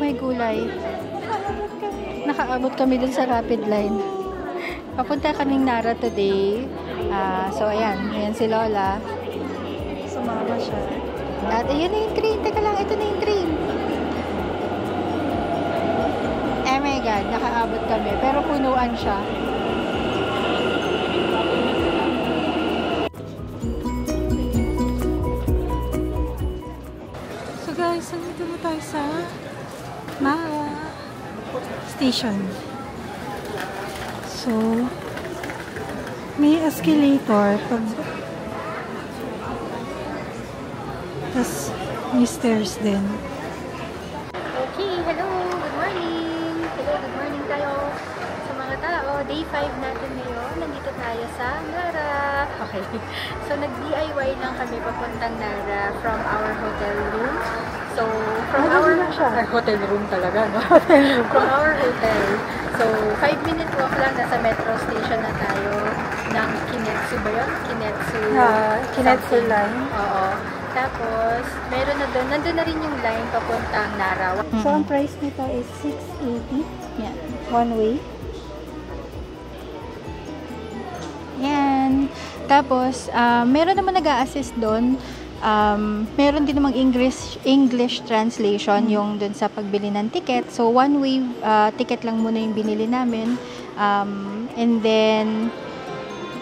may gulay. Nakaabot kami dun sa Rapid Line. Papunta kaming Nara today. So, ayan. Ayan si Lola. Sumama siya. At ayun na yung train. Teka lang, ito na yung train. Oh my God, nakaabot kami. Pero punuan siya. So guys, nandito na tayo sa Nara Station. So, may escalator. Tapos, may stairs din. Okay, hello, good morning. Hello, good morning tayo sa mga tao. Day 5 natin ngayon. Nandito tayo sa Nara. Okay. So, nag-DIY lang kami papuntang Nara from our hotel room. So, from our hotel room talaga, no? From our hotel. So, 5-minute walk lang. Nasa metro station na tayo ng Kinetsu ba yun? Kinetsu line. Oo. Tapos, meron na doon. Nandun na rin yung line papuntang Nara. So, ang price nito is 680. Yan. One way. Yan. Tapos, meron naman nag-a-assist doon. Meron din namang English translation yung doon sa pagbili ng ticket. So, one way ticket lang muna yung binili namin. And then,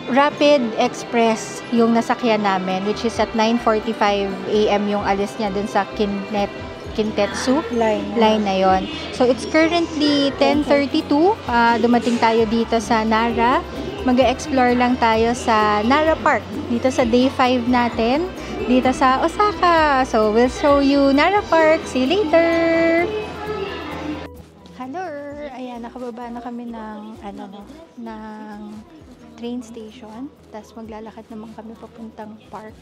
Rapid Express yung nasakyan namin, which is at 9:45 AM yung alis niya dun sa Kintetsu line na yon. So, it's currently 10:32. Dumating tayo dito sa Nara. Mag-explore lang tayo sa Nara Park. Dito sa day 5 natin. Dito sa Osaka. So, we'll show you Nara Park. See you later! Hello! Ayan, nakababa na kami ng train station. Tapos maglalakad naman kami papuntang park.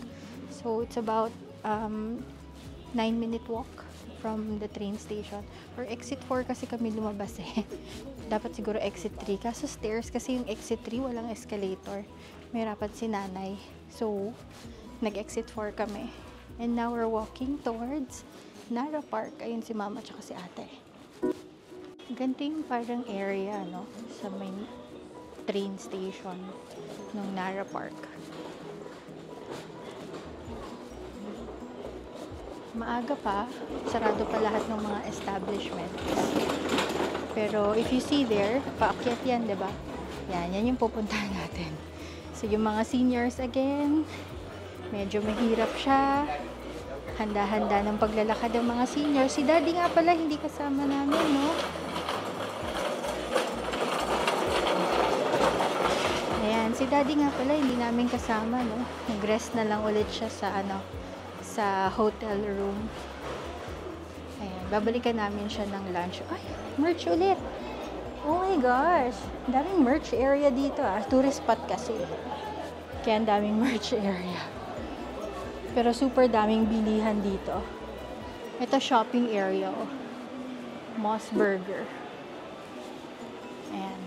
So, it's about 9-minute walk from the train station. Or exit 4 kasi kami lumabas eh. Dapat siguro exit 3. Kaso stairs kasi yung exit 3 walang escalator. May rapat si nanay. So, nag-exit 4 kami. And now we're walking towards Nara Park. Ayun si mama tsaka si ate. Ganito yung parang area, no? Sa may train station ng Nara Park. Maaga pa, sarado pa lahat ng mga establishments. Pero if you see there, paakyat yan, diba? Yan yung pupuntahan natin. So yung mga seniors again, medyo mahirap siya. Handa-handa ng paglalakad ng mga seniors. Si daddy nga pala, hindi kasama namin, no? Si daddy nga pala, hindi namin kasama, no? Nag-rest na lang ulit siya sa hotel room. Ayan, babalikan namin siya ng lunch. Ay, merch ulit! Oh my gosh! Daming merch area dito, Tourist spot kasi. Kaya ang daming merch area. Pero super daming bilihan dito. Ito shopping area, oh. Moss Burger. Ayan.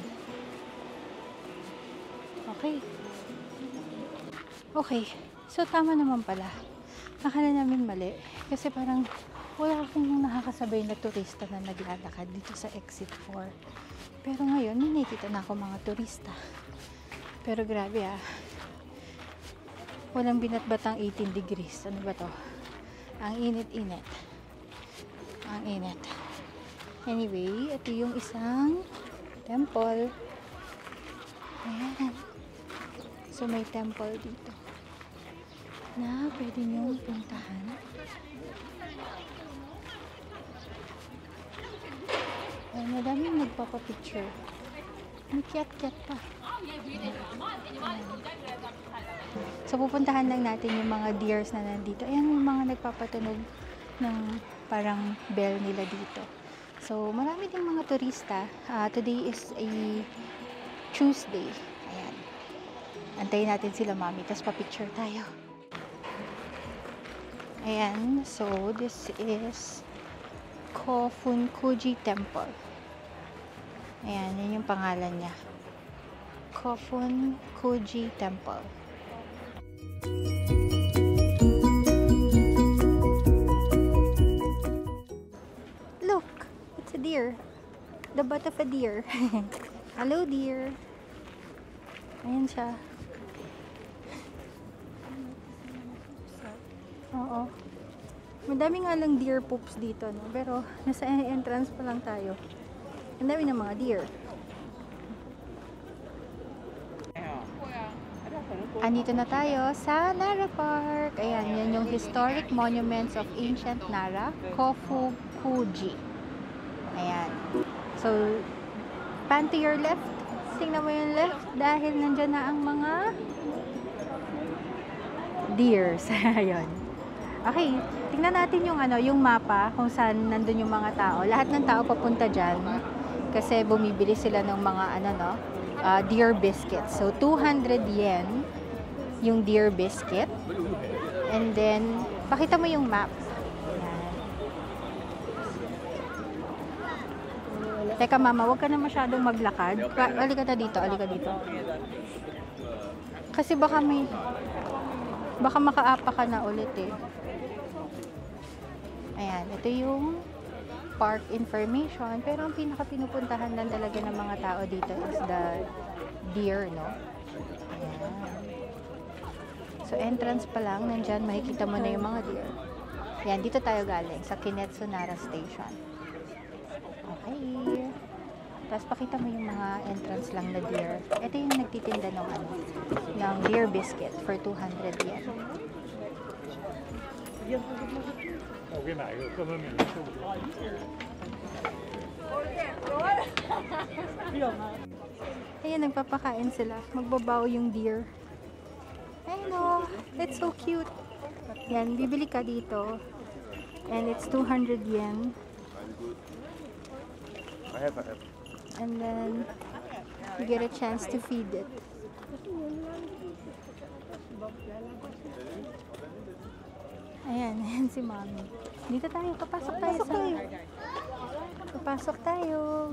Okay. So, tama naman pala. Akala namin mali. Kasi parang wala akong nakakasabay na turista na naglalakad dito sa exit 4. Pero ngayon, may nakikita na ako mga turista. Pero grabe walang binatbatang 18 degrees. Ano ba to? Ang init-init. Ang init. Anyway, ito yung isang temple. Ayan. So, may temple dito na pwede nyo puntahan. Ayan, madaming nagpapapicture. May kiat-kiat pa. Ayan. So, pupuntahan lang natin yung mga deers na nandito. Ayan, may mga nagpapatunog ng parang bell nila dito. So, marami ding mga turista. Today is a Tuesday. Ayan. Antayin natin sila, mami. Tapos pa-picture tayo. Ayan. So, this is Kofunkuji Temple. Ayan. Yan yung pangalan niya. Kofunkuji Temple. Look! It's a deer. The butt of a deer. Hello, deer. Ayan siya. Oo. Madami nga lang deer poops dito, no? Pero, nasa entrance pa lang tayo. Ang dami ng mga deer. Andito na tayo sa Nara Park. Ayan, yan yung Historic Monuments of Ancient Nara, Kofukuji. Ayan. So, pan to your left. Tingnan mo yung left dahil nandyan na ang mga deers. Ayan. Okay, tingnan natin yung yung mapa kung saan nandun yung mga tao. Lahat ng tao papunta dyan kasi bumibili sila ng mga deer biscuits. So 200 yen yung deer biscuit. And then pakita mo yung map. Ayan. Teka mama, wag ka na masyadong maglakad. Alika na dito, alika dito. Kasi baka makaapa ka na ulit eh. Ayan, ito yung park information. Pero ang pinaka-pinupuntahan lang talaga ng mga tao dito is the deer, no? Ayan. So, entrance pa lang, nandyan, makikita mo na yung mga deer. Ayan, dito tayo galing, sa Kinetsu Nara Station. Okay. Tapos, pakita mo yung mga entrance lang na deer. Ito yung nagtitinda ng deer biscuit for 200 yen. Ayan, nagpapakain sila. Magbabaw yung deer. Ayun o, it's so cute. Yan, bibili ka dito. And it's 200 yen. And then, you get a chance to feed it. Ayan, ayan si Mommy. Dito tayo, papasok tayo.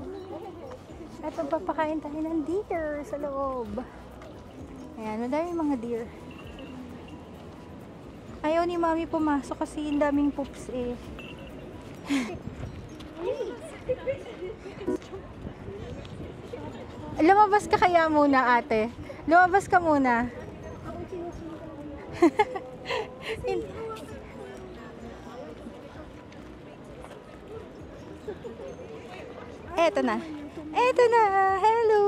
At magpapakain tayo ng deer sa loob. Ayan, madami mga deer. Ayaw ni Mommy pumasok kasi yung daming poops eh. Lumabas ka kaya muna, ate. Lumabas ka muna. Eto na. Hello.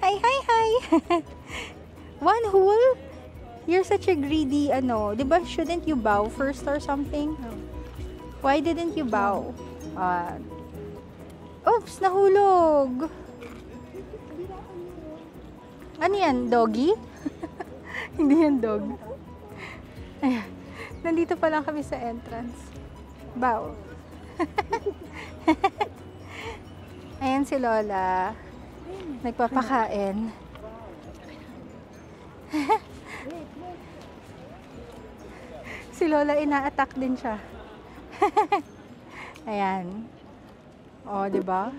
Hi. One whole? You're such a greedy, diba, shouldn't you bow first or something? Why didn't you bow? Oops, nahulog. Ano yan, doggy? Hindi yan dog. Ayan. Nandito pa lang kami sa entrance. Bow. Ayan si Lola. Nagpapakain. Si Lola, ina-attack din siya. Ayan. O, diba?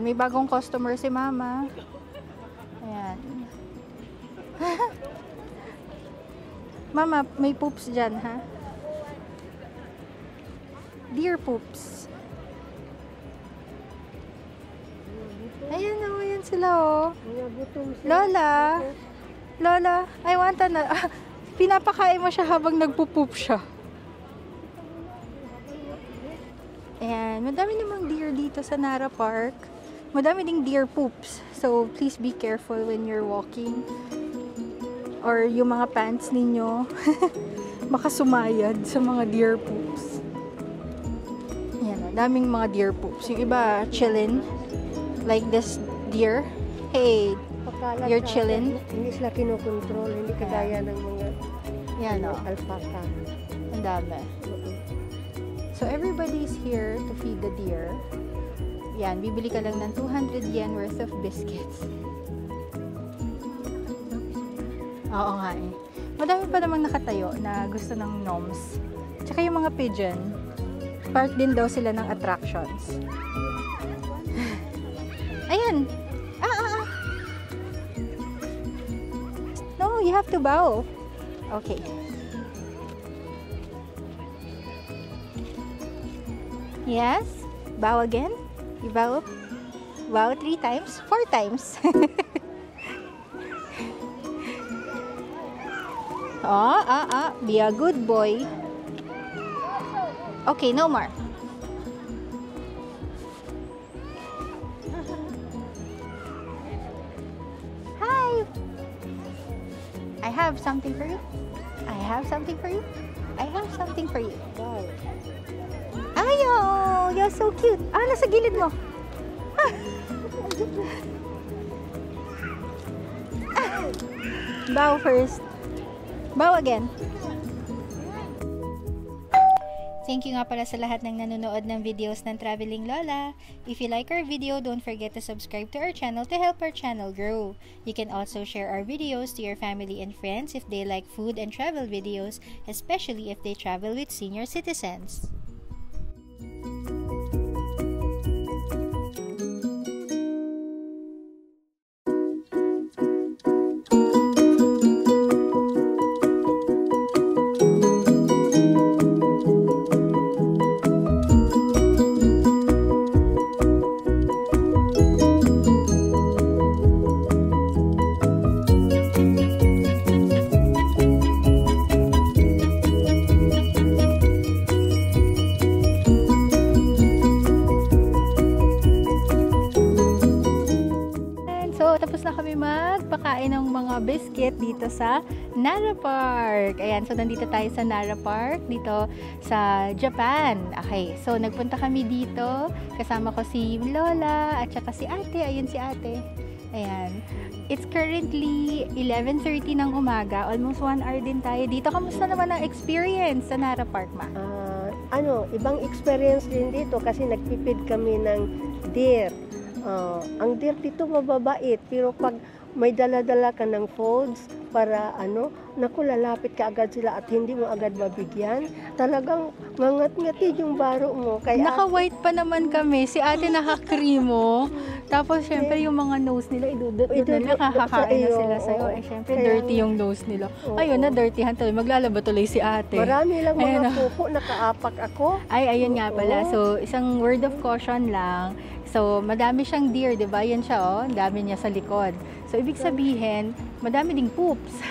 May bagong customer si Mama. Ayan. Mama, may poops dyan, ha? Deer poops. Ayan o, ayan sila o. Lola, I want pinapakain mo siya habang nagpo-poop siya. Ayan, madami namang deer dito sa Nara Park. Madami ding deer poops. So, please be careful when you're walking. Or yung mga pants ninyo makasumayad sa mga deer poops. Ayan, daming mga deer poops. Yung iba, chillin'. Like this deer. Hey, you're chillin'. Hindi sila kinokontrol. Hindi kagaya ng mga alpaca. Ang dami. So, everybody's here to feed the deer. Yan, bibili ka lang ng 200 yen worth of biscuits. Oo nga eh. Madami pa namang nakatayo na gusto ng gnomes. Tsaka yung mga pigeon, part din daw sila ng attractions. Ayan! No, you have to bow. Okay. Yes. Bow again. You bow. Bow 3 times. 4 times. Be a good boy. Okay, no more. Hi. I have something for you. I have something for you. I have something for you. Ayo, you're so cute. Nasa gilid mo. Bow first. Bow again. Thank you nga pala sa lahat ng nanonood ng videos ng Traveling Lola. If you like our video, don't forget to subscribe to our channel to help our channel grow. You can also share our videos to your family and friends if they like food and travel videos, especially if they travel with senior citizens. Tapos na kami magpakain ng mga biscuit dito sa Nara Park. Ayan, so nandito tayo sa Nara Park, dito sa Japan. Okay, so nagpunta kami dito. Kasama ko si Lola at saka si ate. Ayun si ate. Ayan. It's currently 11:30 ng umaga. Almost 1 hour din tayo dito. Kamusta naman ang experience sa Nara Park, ma? Ibang experience din dito kasi nagpipid kami ng deer. Ang deer dito mababait, pero pag may dala-dala ka ng foods para lalapit ka agad sila at hindi mo agad mabigyan. Talagang mangat-ngati yung baro mo. Kaya naka-white pa naman kami. Si ate naka-creamo. Tapos syempre yung mga nose nila, idudot nila, kakakain na sila sa'yo. Syempre dirty yung nose nila. Ayun, na-dirtyhan tuloy. Maglalaba tuloy si ate. Marami lang mga pupo, nakaapak ako. Ayun nga pala. So, isang word of caution lang. So, madami siyang deer, di ba? Yan siya, ang dami niya sa likod. So, ibig sabihin, madami ding poops.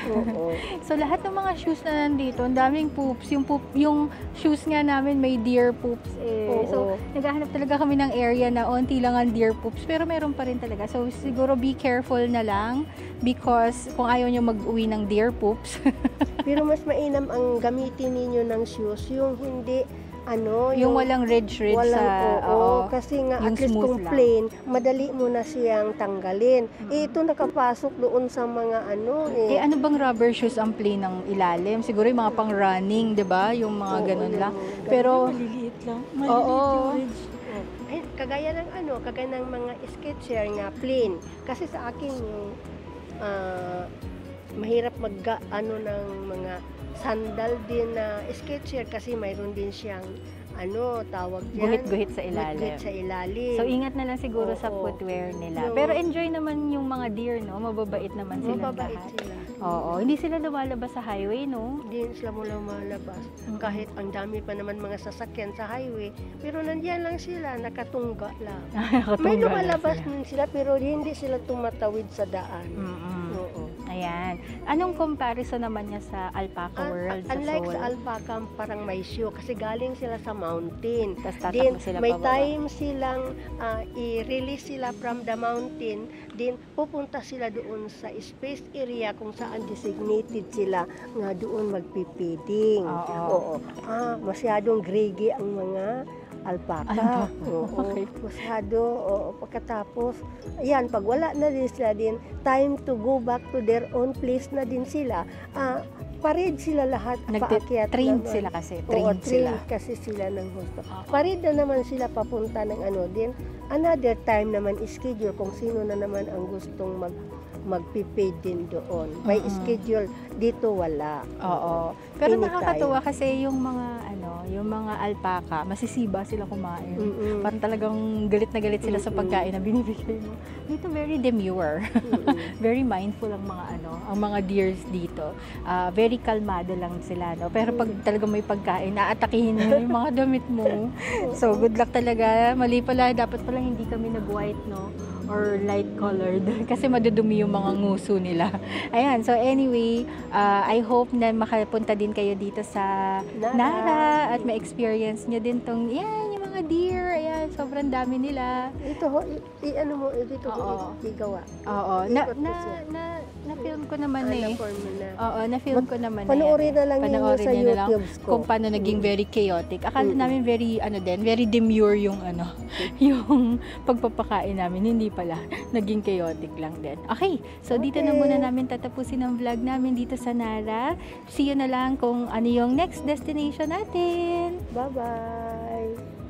So, lahat ng mga shoes na nandito, ang daming poops. Yung shoes nga namin may deer poops eh. So, naghahanap talaga kami ng area na onti lang ang deer poops, pero meron pa rin talaga. So, siguro be careful na lang because kung ayaw nyo mag-uwi ng deer poops. Pero mas mainam ang gamitin ninyo ng shoes, yung hindi yung walang ridge kasi nga at least kung plain, madali mo na siyang tanggalin. Ito nakapasok doon sa mga ano bang rubber shoes ang plain ng ilalim? Siguro yung mga pang running, 'di ba? Yung mga ganun lang. Pero maliliit lang. Yung ridge. Kagaya ng mga Skechers nga plain. Kasi sa akin yung mahirap ng mga sandal din na Skechers kasi mayroon din siyang tawag diyan, guhit-guhit sa ilalim. Guhit sa ilalim. So ingat na lang siguro sa footwear nila. Pero enjoy naman yung mga deer, no? Mababait naman sila lahat. Sila. Oo, hindi sila lumalabas sa highway, no? Hindi sila lumalabas. Kahit ang dami pa naman mga sasakyan sa highway, pero nandiyan lang sila, nakatungga lang. May lumalabas din sila, pero hindi sila tumatawid sa daan. Ayan. Anong comparison naman niya sa Alpaca World sa unlike Seoul? sa Alpaca, parang may show kasi galing sila sa mountain. Then may time silang i-release sila from the mountain, then pupunta sila doon sa space area kung saan designated sila nga doon magpipiding. Masyadong greedy ang mga alpaca. Okay. Masyado. Pagkatapos, ayan, pag wala na din sila din, time to go back to their own place na din sila. Parade sila lahat. Paakyat Trained naman. sila kasi. Oo, Trained sila. trained kasi sila ng husto. Parade na naman sila papunta ng ano din. Another time naman schedule kung sino na naman ang gustong magpipaid din doon. May schedule. Dito wala. Oo. Pero Anytime. nakakatuwa kasi yung mga alpaca, masisiba sila kumain. Parang talagang galit na galit sila sa pagkain na binibigay mo. Dito very demure. Very mindful ang mga deers dito. Very kalmado lang sila, no. Pero pag talagang may pagkain, aatakihin mo yung mga damit mo. So good luck talaga. Mali pala, dapat pala hindi kami nag-white, no, or light colored kasi madudumi yung mga nguso nila. Ayan, so anyway, I hope na makapunta din kayo dito sa Nara at ma-experience nyo din tong, yan, yung mga deer. Ayan, sobrang dami nila. Ito ho, i-ano mo, dito Oo. igawa. Oo, na-film ko naman eh. Na-form mo na. Oo, na-film ko naman Panoorin na lang yun Panoorin sa nyo na lang YouTube ko. kung paano naging very chaotic. Akala namin very demure yung yung pagpapakain namin. Hindi pala. Naging chaotic lang din. Okay, so dito na muna namin tatapusin ang vlog namin dito sa Nara. See you na lang kung ano yung next destination natin. Bye-bye!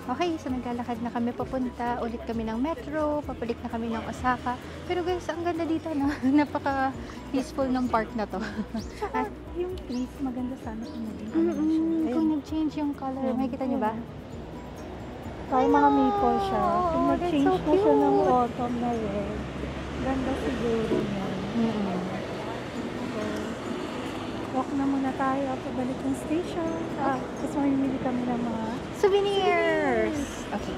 Okay, so naglalakad na kami papunta. Ulit kami ng metro. Papalik na kami ng Osaka. Pero guys, ang ganda dito, no? Napaka-peaceful ng park na to. At yung place, maganda sana kung naging Kung nag-change yung color, may kita nyo ba? Parang mga maple siya. Kung Oh, nag-change that's so na siya ng cute. autumn na red, ganda siguro niya. Walk na muna tayo pabalik ng station. Kasi mamimili kami ng mga Souvenirs! Okay.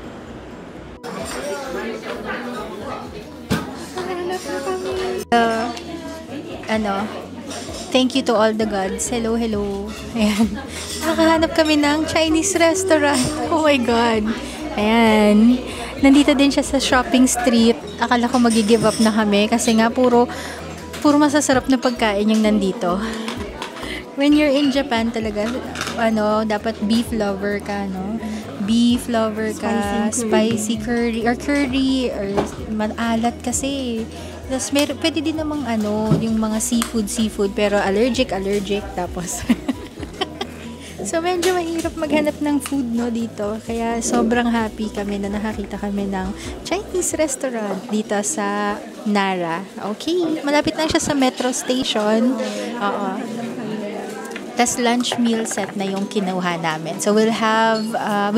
Thank you to all the gods. Hello, hello. Ayan. Nakahanap kami ng Chinese restaurant. Oh my God. Ayan. Nandito din siya sa shopping street. Akala ko magi-give up na kami kasi nga puro masasarap na pagkain yung nandito. When you're in Japan talaga, dapat beef lover ka, no? Beef lover ka, spicy curry, or maalat kasi. Tapos pwede din namang yung mga seafood, pero allergic, tapos. So, medyo mahirap maghanap ng food, no, dito. Kaya sobrang happy kami na nakakita kami ng Chinese restaurant dito sa Nara. Okay, malapit lang siya sa metro station. Oo. Tas lunch meal set na yung kinuha namin. So we'll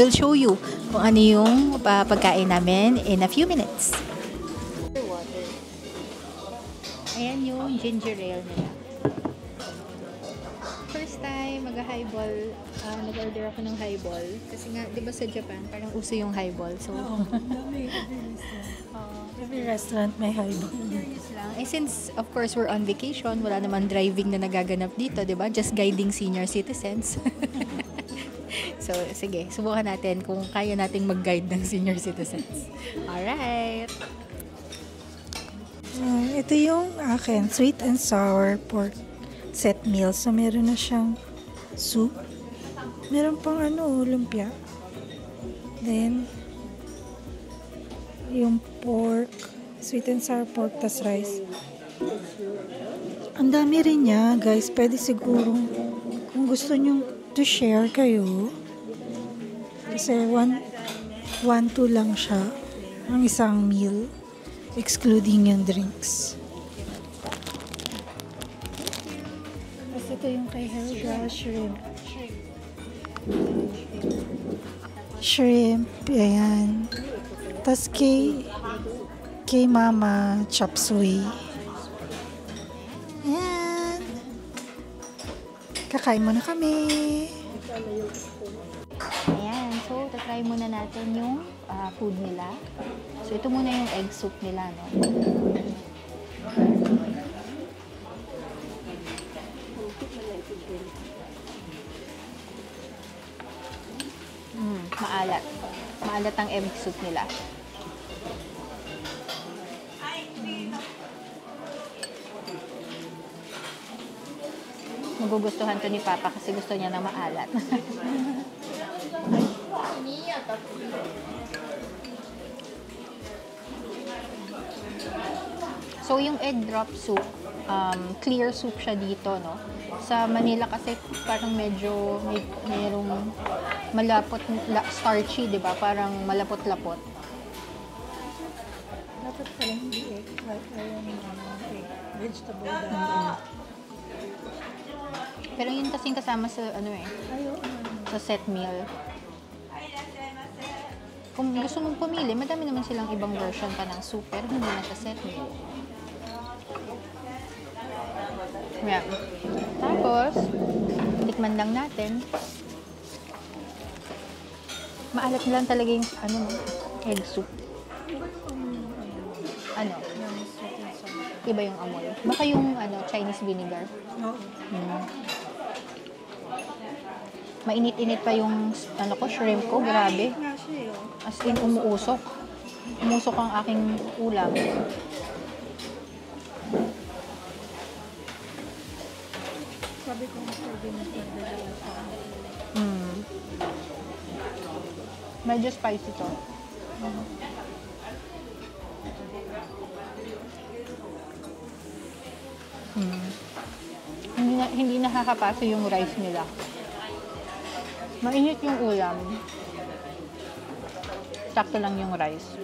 show you kung ano yung pagkain namin in a few minutes. Ayan yung ginger ale nila. First time mag-highball, nag-order ako ng highball. Kasi nga, di ba sa Japan, parang uso yung highball. So, every restaurant may highball. lang. Since, of course, we're on vacation, wala naman driving na nagaganap dito, di ba? Just guiding senior citizens. So, sige, subukan natin kung kaya nating mag-guide ng senior citizens. Alright! Ito yung akin, sweet and sour pork set meal. So, meron na siyang soup. Meron pang lumpia. Then, yung pork, sweet and sour pork, tas rice. Ang dami rin niya, guys. Pwede siguro, kung gusto nyo to share kayo, kasi 1-2 lang siya, ang isang meal, excluding yung drinks. Tapos ito yung kay Helga, shrimp, ayan. Tapos kay Mama, chop suey. Ayan. Kakain muna kami. Ayan, so tatry muna natin yung food nila. So ito muna yung egg soup nila, no? Maalat. Maalat ang egg soup nila. Magugustuhan to ni Papa kasi gusto niya na maalat. So, yung egg drop soup, clear soup siya dito, no? Sa Manila kasi parang medyo mayroong malapot, starchy, di ba? Parang malapot-lapot. Dapat pala hindi eh. Vegetable dahil. Pero yun kasing kasama sa sa set meal. Kung gusto mong pumili, madami naman silang ibang version pa ng soup, pero hindi na siya set meal. Yan. Tapos, tikman lang natin. Maalat lang talaga yung egg soup. Iba yung amoy. Baka yung Chinese vinegar. Oo. Mainit-init pa yung shrimp ko, grabe. Nga siya eh. As in, umuusok. Umusok ang aking ulam. Sabi ko pwede na dalawa sa Medyo spicy to. Hindi nakakapasa yung rice nila. Mainit yung ulam. Sakto lang yung rice.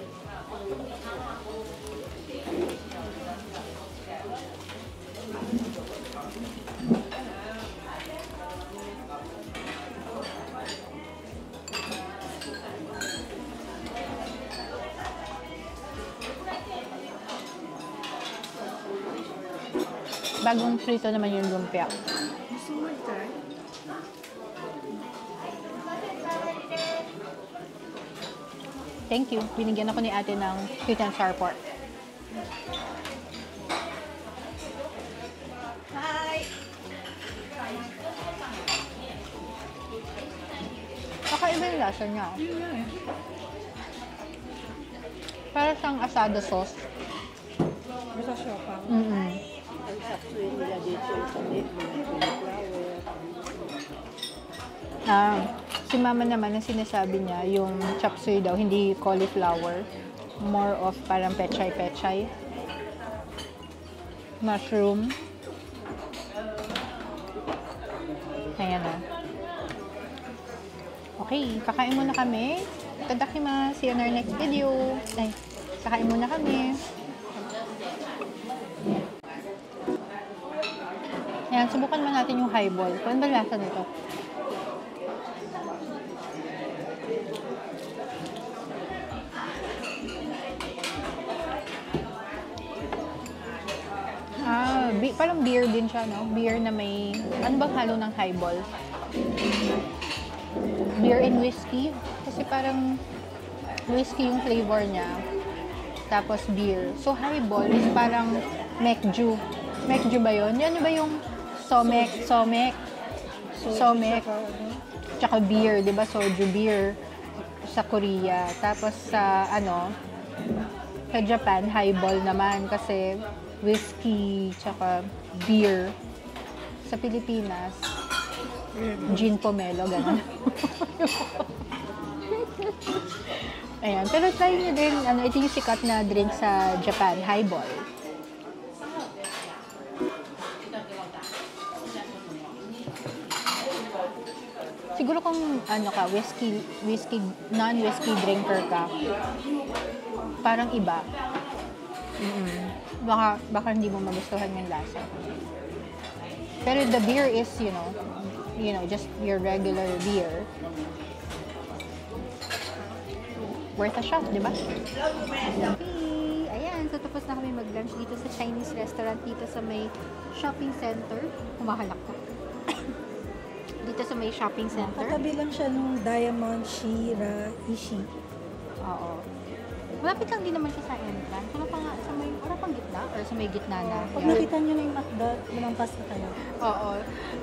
Bagong prito naman yung lumpia. Gusto mo try? Thank you. Binigyan ako ni ate ng sweet and sour pork. Hi! Kakaiba yung lasa niya. Para siyang asado sauce. Basta siya pa. Ang sapsoy nila dito sa Si mama naman, ang sinasabi niya, yung chop suey daw, hindi cauliflower. More of parang pechay-pechay. Mushroom. Ayan na. Okay, kakain muna kami. Itadakimasu. See you on our next video. Ay, kakain muna kami. Ayan, subukan mo natin yung highball. Kung ano ba lasa nito? Parang beer din siya, no? Beer na may... Ano bang halo ng highball? Beer and whiskey. Kasi parang whiskey yung flavor niya. Tapos beer. So, highball is parang mekju. Mekju ba yun? Yan ba yung somek? Tsaka beer, di ba? Soju beer sa Korea. Tapos sa, sa Japan, highball naman kasi whiskey, tsaka beer. Sa Pilipinas, gin pomelo, gano'n. Ayan. Pero try nyo din, ito yung sikat na drink sa Japan, highball. Siguro kung non-whiskey drinker ka, parang iba. Baka hindi mo magustuhan yung lasa. Pero the beer is, just your regular beer. Worth a shot, di ba? Okay. Ayan, so tapos na kami mag-lunch dito sa Chinese restaurant dito sa may shopping center. Kumahalak ka. Dito sa may shopping center. Katabi lang siya nung Diamond Shiraishi. Oo. Malapit lang din naman siya sa entrance. Wala pang gitna? Or sa may gitna na? Pag nakita nyo na yung makda, lumampas na kayo. Oo.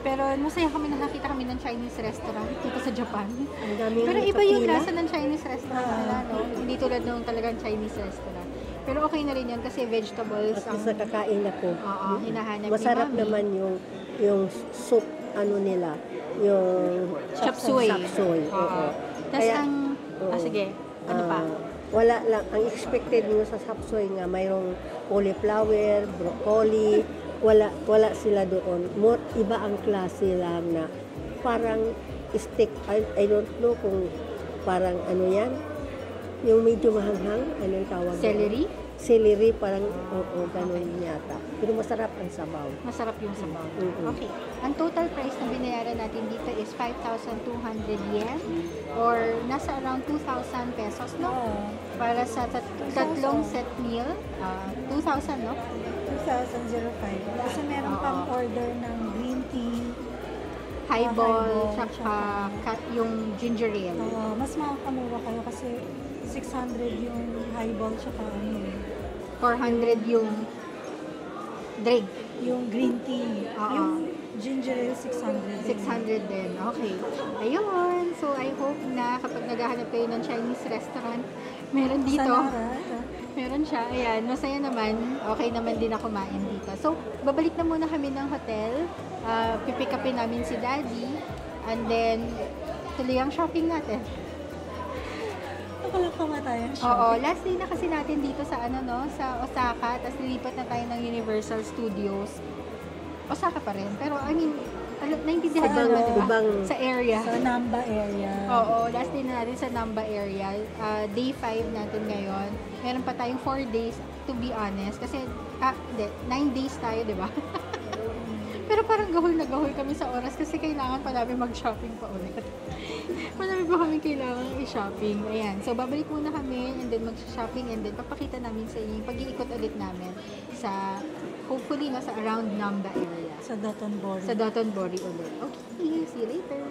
Pero masaya kami nakakita kami ng Chinese restaurant dito sa Japan. Ang daming Pero iba yung kapila. lasa ng Chinese restaurant nila, no? Hindi tulad nung talagang Chinese restaurant. Pero okay na rin yan kasi vegetables At ang... sa kakain ako. Oo, hinahanap Masarap ni Mami. naman yung soup, nila. Yung Chop suey. sapsoy. Oo. Tapos Kaya, sige. Ano pa? Wala lang. Ang expected nyo sa sapsoy nga, mayroong cauliflower, broccoli, wala sila doon. More, iba ang klase lang na parang stick. I don't know kung parang ano yan. Yung medyo mahanghang, anong tawag? Celery? Celery, parang, oo, ganun yata. Pero masarap ang sabaw. Masarap yung sabaw. Mhm. Okay. Ang total price na binayaran natin dito is 5,200 yen or nasa around 2,000 pesos, no? Para sa tatlong set meal, 2,000, no? 2,005. Kasi meron pang order ng green tea. Highball, highball, tsaka yung ginger ale. Mas makakamura kayo kasi 600 yung highball tsaka ano eh. 400 yung drink. Yung green tea. Oo. Yung ginger ale 600. 600 din. Okay. Ayun. So, I hope na kapag naghahanap kayo ng Chinese restaurant, meron dito. Sanara. Meron siya. Ayan. Masaya naman. Okay naman din na kumain dito. So, babalik na muna kami ng hotel. Pipick upin namin si Daddy. And then, tuloy ang shopping natin. Walang kamatayan siya. Oo. Last day na kasi natin dito sa sa Osaka. Tapos nilipat na tayo ng Universal Studios. Osaka pa rin. Pero, I mean, naintindihan mo naman, diba? Sa area. Sa Namba area. Oo, last day na natin sa Namba area. Day 5 natin ngayon. Meron pa tayong 4 days, to be honest. Kasi, 9 days tayo, di ba? Pero parang gahol na gahol kami sa oras kasi kailangan pa namin mag-shopping pa ulit. Marami pa kami kailangan i-shopping. Ayan. So, babalik muna kami and then mag-shopping and then papakita namin sa inyo yung pag-iikot ulit namin sa, hopefully, nasa around Namba area. Sa Dotonbori. Sa Dotonbori ulit. Okay, see you later.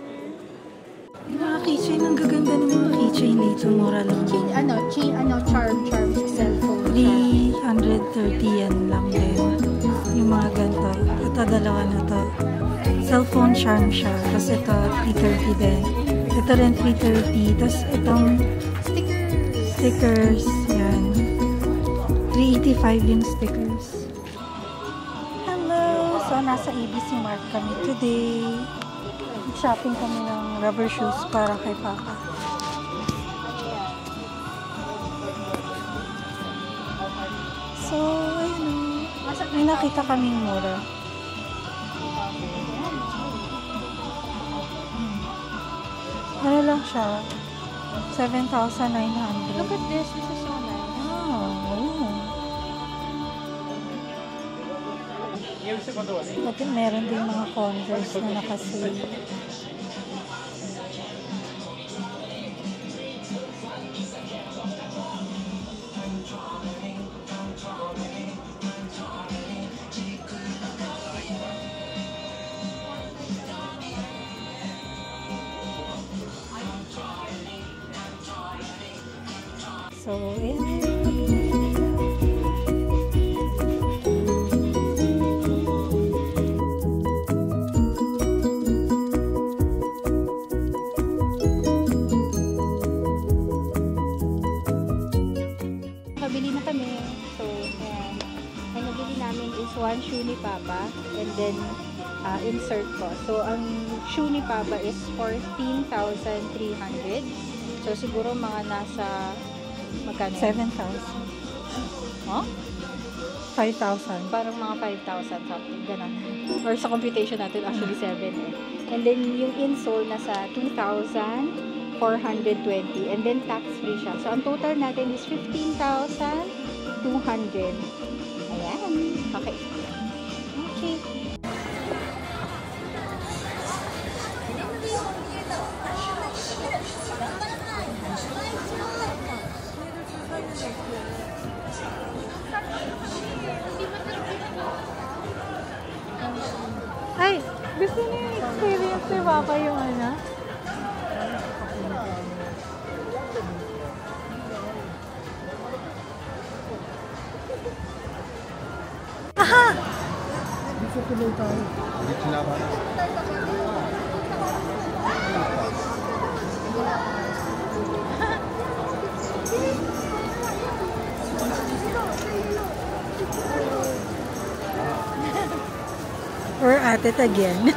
Yung mga keychain, ang gaganda ng mga keychain dito. Mura lang. Charm cellphone. 330 yan lang din. Yung mga ganito. Ito, dalawa na to. Cellphone charm siya. Tapos ito, 330 din. Ito rin 330. Tapos itong stickers. Yan. 385 yung stickers. Hello! So, nasa ABC Mart kami today. Shopping kami ng rubber shoes para kay Papa. So, ayun. May nakita kaming mura. Ano lang siya? 7,900. Look at this. This is so nice. Pati meron din mga Converse na nakasale. So, Nakabili na kami. So, ayan. Ang nabili namin is one shoe ni Papa and then insert ko. So, ang shoe ni Papa is 14,300. So, siguro mga nasa magkano? 7,000. Huh? 5,000. Parang mga 5,000 something. Ganun. Or sa computation natin, actually 7 eh. And then, yung insole nasa 2,420. And then, tax-free siya. So, ang total natin is 15,200. Ayan. Okay. Okay. Ay, gusto niya yung experience ni Papa yung ano? Aha! Dito tuloy tayo. Dito na ba? We're at it again.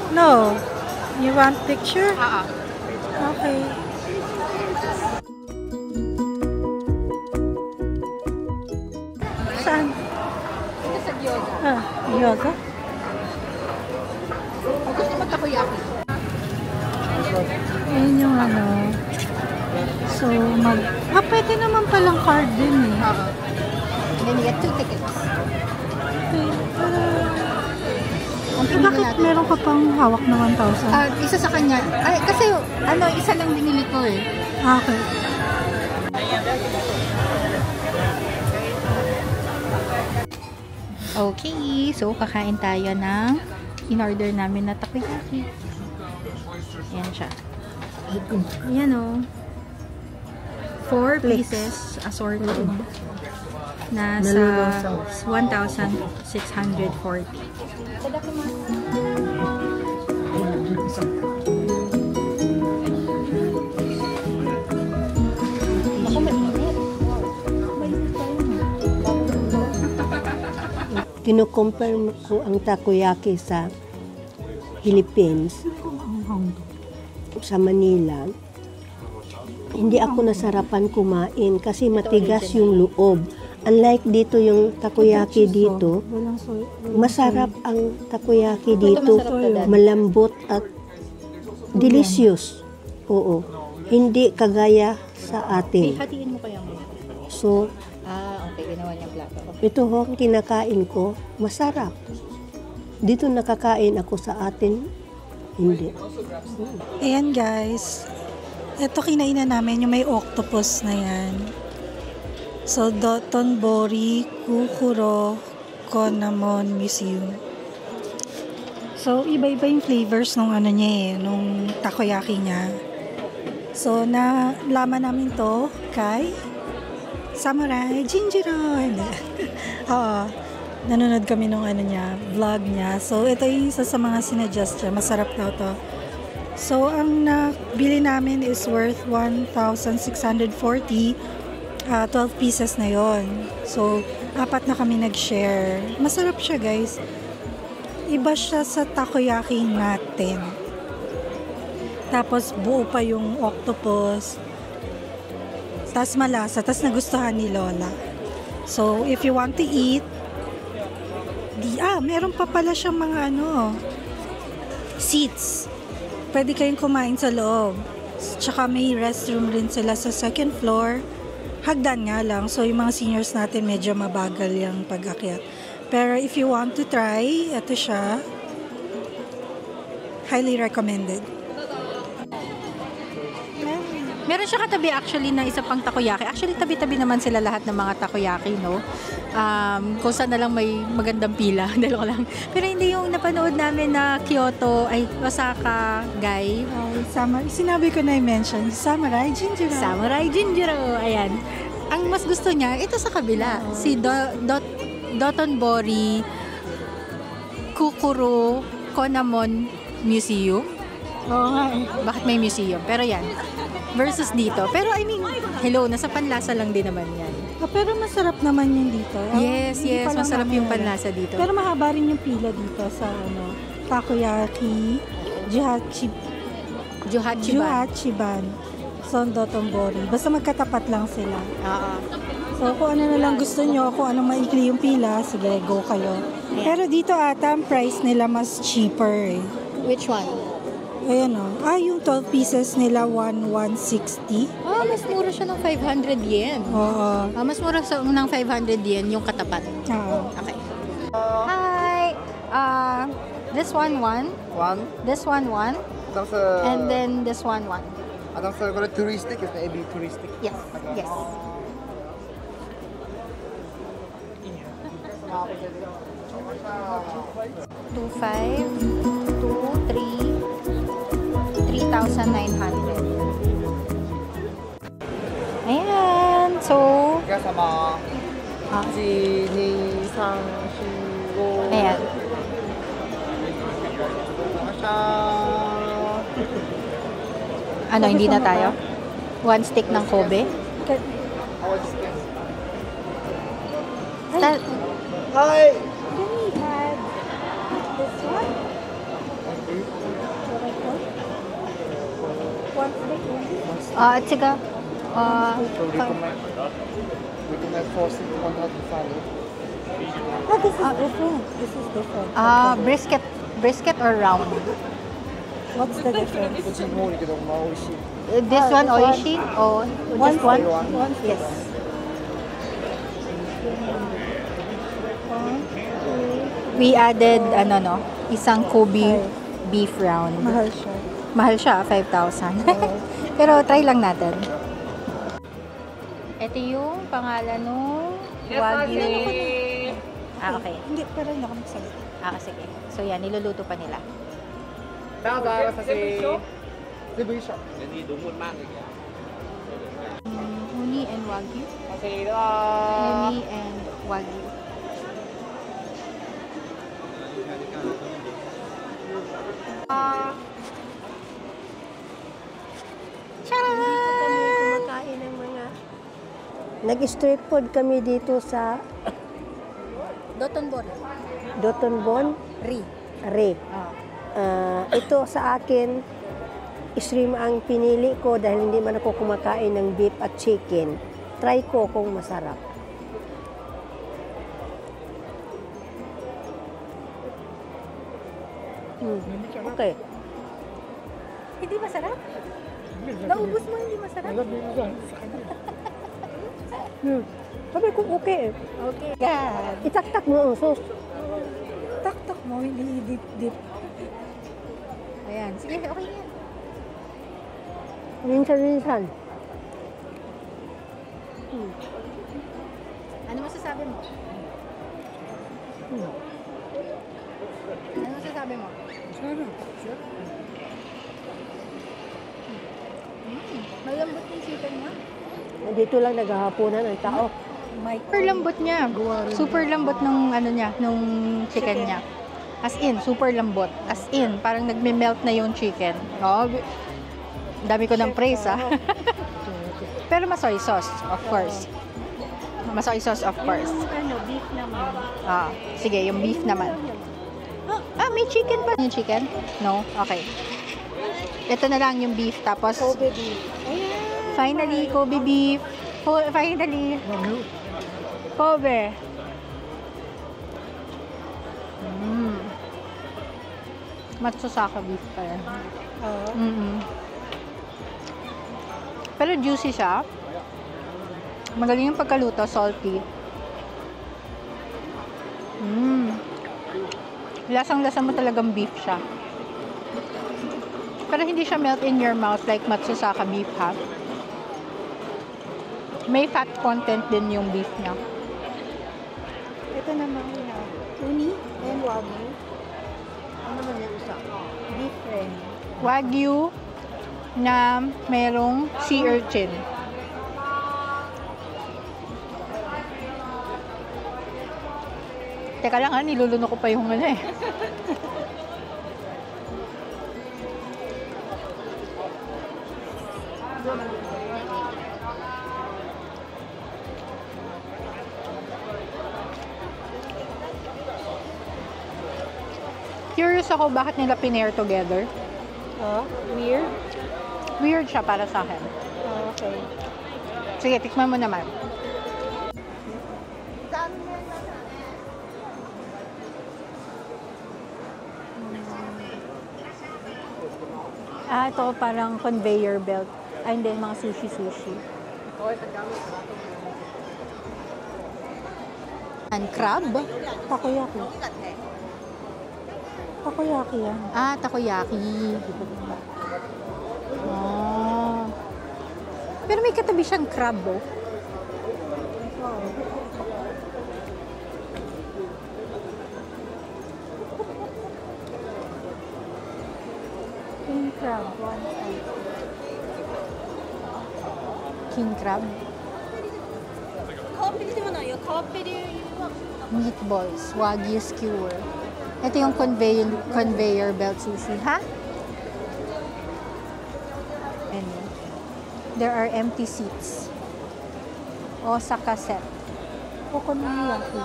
No. You want picture? Okay. Seryoso? Gusto mo takoyaki? Ayun yung ano. So, pwede naman palang card din eh. Oo. Then you get 2 tickets. Okay. Bakit meron ka pang hawak na 1,000? Isa sa kanya. Ay, kasi isa lang binili ko eh. Okay. Okay, so kakain tayo ng in-order namin na takoyaki. Ayan siya. Ayan o. 4 pieces assorted. Nasa 1,640. Ako mainit. Kino-compare ko ang takoyaki sa Philippines, sa Manila. Hindi ako nasarapan kumain kasi matigas yung loob. Unlike dito yung takoyaki dito, masarap ang takoyaki dito, malambot at delicious. Oo. Hindi kagaya sa atin. Hatiin mo kaya mo. So, Okay, ginawa niya plato. ito ho ang kinakain ko, masarap. Dito nakakain ako sa atin, hindi. Ayan guys. Ito kinainan namin yung may octopus na yan. So, Dotonbori Kukuro Konamon Museum. So, iba-iba yung flavors nung ano niya nung takoyaki niya. So, nalaman namin to kay Samurai Jinjiro. Oo. Nanonood kami nung vlog niya. So, ito yung isa sa mga sinadjust niya. Masarap daw to. So, ang nabili namin is worth 1,640. 12 pieces na yon. So, 4 na kami nag-share. Masarap siya, guys. Iba siya sa takoyaki natin. Tapos, buo pa yung octopus. Tapos malasa. Tapos nagustuhan ni Lola. So, if you want to eat, meron pa pala siyang mga seats. Pwede kayong kumain sa loob. Tsaka may restroom rin sila sa second floor. Hagdan nga lang. So, yung mga seniors natin medyo mabagal yung pag-akyat. Pero if you want to try, ito siya. Highly recommended. Meron siya katabi actually na isa pang takoyaki. Actually, tabi-tabi naman sila lahat ng mga takoyaki, no? Kung saan na lang may magandang pila. Dalawa lang. Pero hindi yung napanood namin na Kyoto, Osaka, Gai. Sinabi ko na i-mention, Samurai Jinjiro. Samurai Jinjiro. Ayan. Ang mas gusto niya, ito sa kabila. Si Dotonbori Kukuro Konamon Museum. Oo nga eh. Bakit may museum? Pero yan. Versus dito. Pero I mean, hello, nasa panlasa lang din naman yan. Pero masarap naman yun dito. Yes, Hindi pa lang masarap namin yung alam. panlasa dito. Pero mahaba rin yung pila dito sa takoyaki, Juhachiban, Dotonbori. Basta magkatapat lang sila. Oo. So kung ano na lang gusto nyo, kung ano maikli yung pila, sige, go kayo. Pero dito ata, ang price nila mas cheaper eh. Which one? Ayan o. Yung 12 pieces nila, 160. Mas mura siya ng 500 yen. Oo. Mas mura ng 500 yen yung katapat. Oo. Okay. Hi! This one. This one. And then this one.これトゥリスティックですね。エビトゥリスティック。 Yes. Yes. Two, 5, 2, 3, 3,900. Ayan. So, お客様。1、2、3、4、5。 ayan. Hindi na tayo? One stick ng Kobe? Hi! Can we add this one? One stick only? At saka, recommend 4 stick 1,500. Ah, this is different. This is different. Brisket or round? What's the difference? こっちも多いけど、まあ美味しい。 This one, this one. oishi? Or just one? One Yes. We added, isang Kobe beef round. Mahal siya. Mahal siya, 5,000. Pero try lang natin. Ito yung pangalan nung Wagyu. Okay. Hindi, pero hindi ako magsalita. Sige. So yan, niluluto pa nila. どうぞ、おさし。全部一緒。 Uni and Wagyu. おさし、どうぞ。 Uni and Wagyu. Kumakain ng mga... Nag-street food kami dito sa Dotonbon. Dotonbon, Re. Ito sa akin, shrimp ang pinili ko dahil hindi man ako kumakain ng beef at chicken. Try ko kung masarap. Okay. Hindi masarap? Naubos mo, hindi masarap? Sabi ko okay. Okay. God. Itaktak mo ang sauce. Tak-tak mo, hindi dip-dip. Ayan. Sige, okay yan. Minsan-minsan. Ano masasabi mo? Ano masasabi mo? Malambot yung chicken niya. Dito lang naghahaponan ang tao. Super lambot niya. Super lambot nung nung chicken niya. As in, super lambot. As in, parang nagme-melt na yung chicken. Oh, dami ko ng praise, Pero masoy sauce, of course. Masoy sauce, of course. Beef naman. Sige, yung beef naman. May chicken pa. Yung chicken? No? Okay. Ito na lang yung beef. Tapos, Kobe beef. finally, Kobe beef. Finally. Kobe. Matsusaka beef pa yan. Pero juicy siya. Magaling yung pagkaluto, salty. Lasang-lasa mo talagang beef siya. Pero hindi siya melt in your mouth like Matsusaka beef, ha? May fat content din yung beef niya. Ito naman uni and wagyu. Ano naman yung isa? Different. Wagyu na merong sea urchin. Teka lang, niluluno ko pa yung Curious ako bakit nila pinair together. Weird? Weird siya para sa akin. Okay. Sige, tikman mo naman. Ito parang conveyor belt. Hindi, mga sushi. And crab? Takoyaki. Takoyaki yan. Takoyaki. Pero may katabi siyang crab, King crab. One side. King crab. Meatballs. Wagyu skewer. Ito yung conveyor belt sushi, ha? And there are empty seats. Osaka set. Okonomiyaki.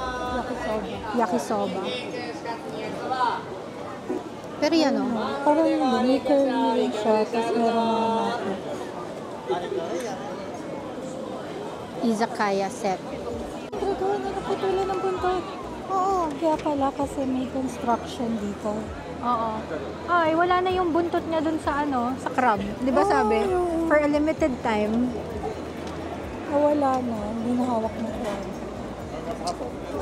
Yakisoba. Pero yan, Parang may curly rin siya, tapos meron mga natin. izakaya set. Gagawa na naputulan ng buntot. Oo, kaya pala kasi may construction dito. Oo. Ay, wala na yung buntot niya dun sa sa crab. Di ba sabi? Oo. For a limited time. Nawala na, hindi na hawak na crab.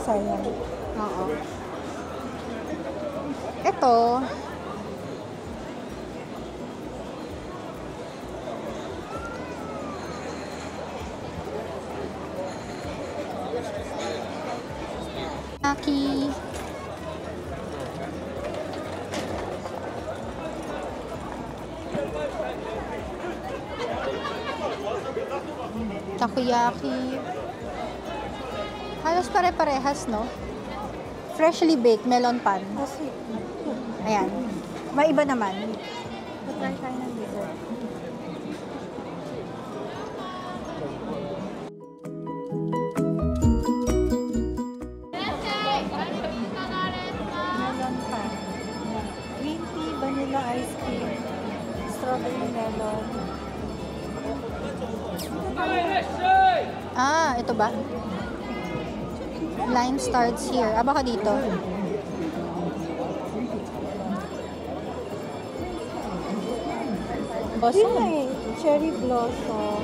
Sayang. Oo. Ito, Taki. Takoyaki. Halos pare-parehas, no? Freshly baked melon pan. Kasi, Ayan. Maiba naman. Try tayo ng dessert. melon pan. Green tea, vanilla ice cream, strawberry melon. Ah, ito ba? Line starts here. Ah, baka dito. Yun na Awesome. eh, cherry blossom,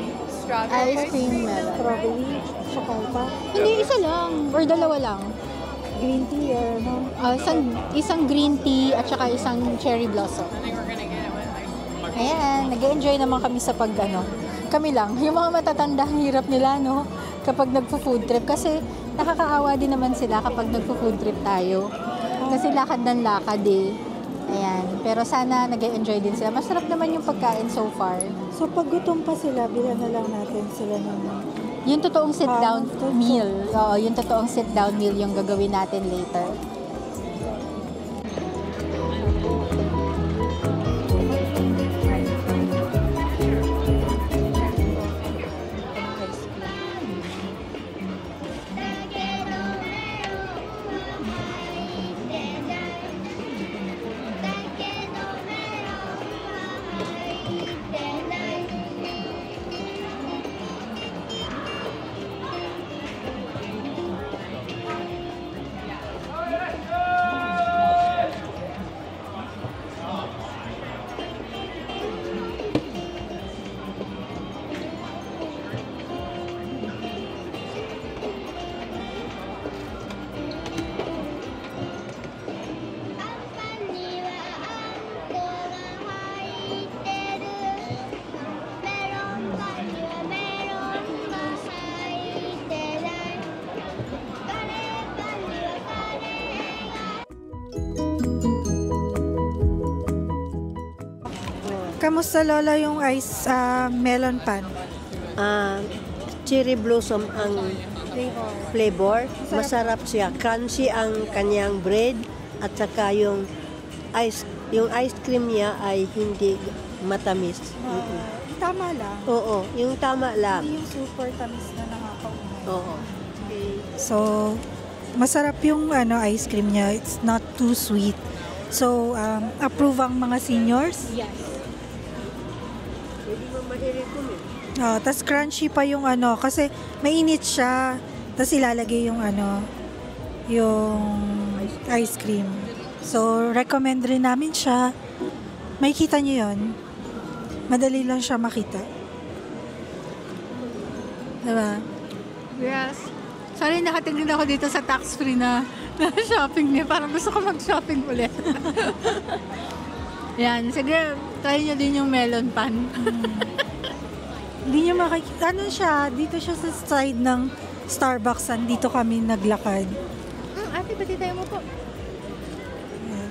Ice cream melon. strawberry, tsaka pa, Hindi, isa lang. Or dalawa lang. green tea, no? Ah, isang green tea at saka isang cherry blossom. Ayan, nag-enjoy naman kami sa kami lang. Yung mga matatanda, ang hirap nila, no? Kapag nagpo-food trip. Kasi nakakaawa din naman sila kapag nagpo-food trip tayo. Kasi lakad ng lakad eh. Ayan. Pero sana nag-enjoy din sila. Masarap naman yung pagkain so far. So pag gutom pa sila, bilhan na lang natin sila ng Yung totoong sit-down Tutok. meal. Oo, yung totoong sit-down meal yung gagawin natin later. Kamusta Lola yung ice melon pan? Cherry blossom ang flavor. Masarap siya. Crunchy ang kanyang bread at saka yung ice cream niya ay hindi matamis. Tama lang. Oo, yung tama lang. Hindi yung super tamis na nakakaunan. Oo. So, masarap yung ice cream niya. It's not too sweet. So, approve ang mga seniors. Yes. Hindi mo ma-recommend. Tas crunchy pa yung kasi mainit siya. Tas ilalagay yung yung ice cream. So, recommend rin namin siya. May kita nyo yun. Madali lang siya makita. Diba? Yes. Sorry, nakatingin ako dito sa tax-free na shopping niya. Parang gusto ko mag-shopping ulit. Yan. Sige, try nyo din yung melon pan. Hindi nyo makikita. Ano siya? Dito siya sa side ng Starbucks. Dito kami naglakad. Ate, pati tayo mo po. Ayan.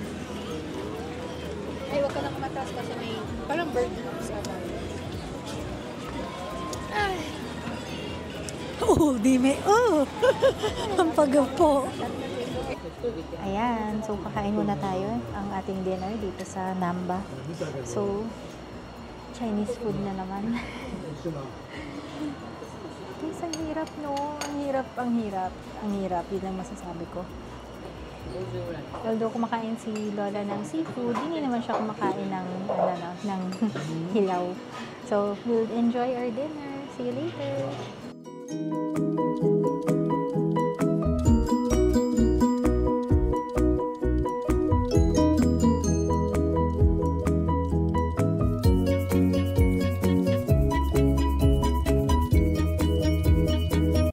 Ay, wag ka nang matas kasi may parang bird sa tayo. Ay. Di may. Ang pagpo. Ayan, so kakain muna tayo ang ating dinner dito sa Namba. So, Chinese food na naman. Guys, ang hirap, no? Ang hirap. Yun ang masasabi ko. Although kumakain si Lola ng seafood, hindi naman siya kumakain ng hilaw. So, we'll enjoy our dinner. See you later.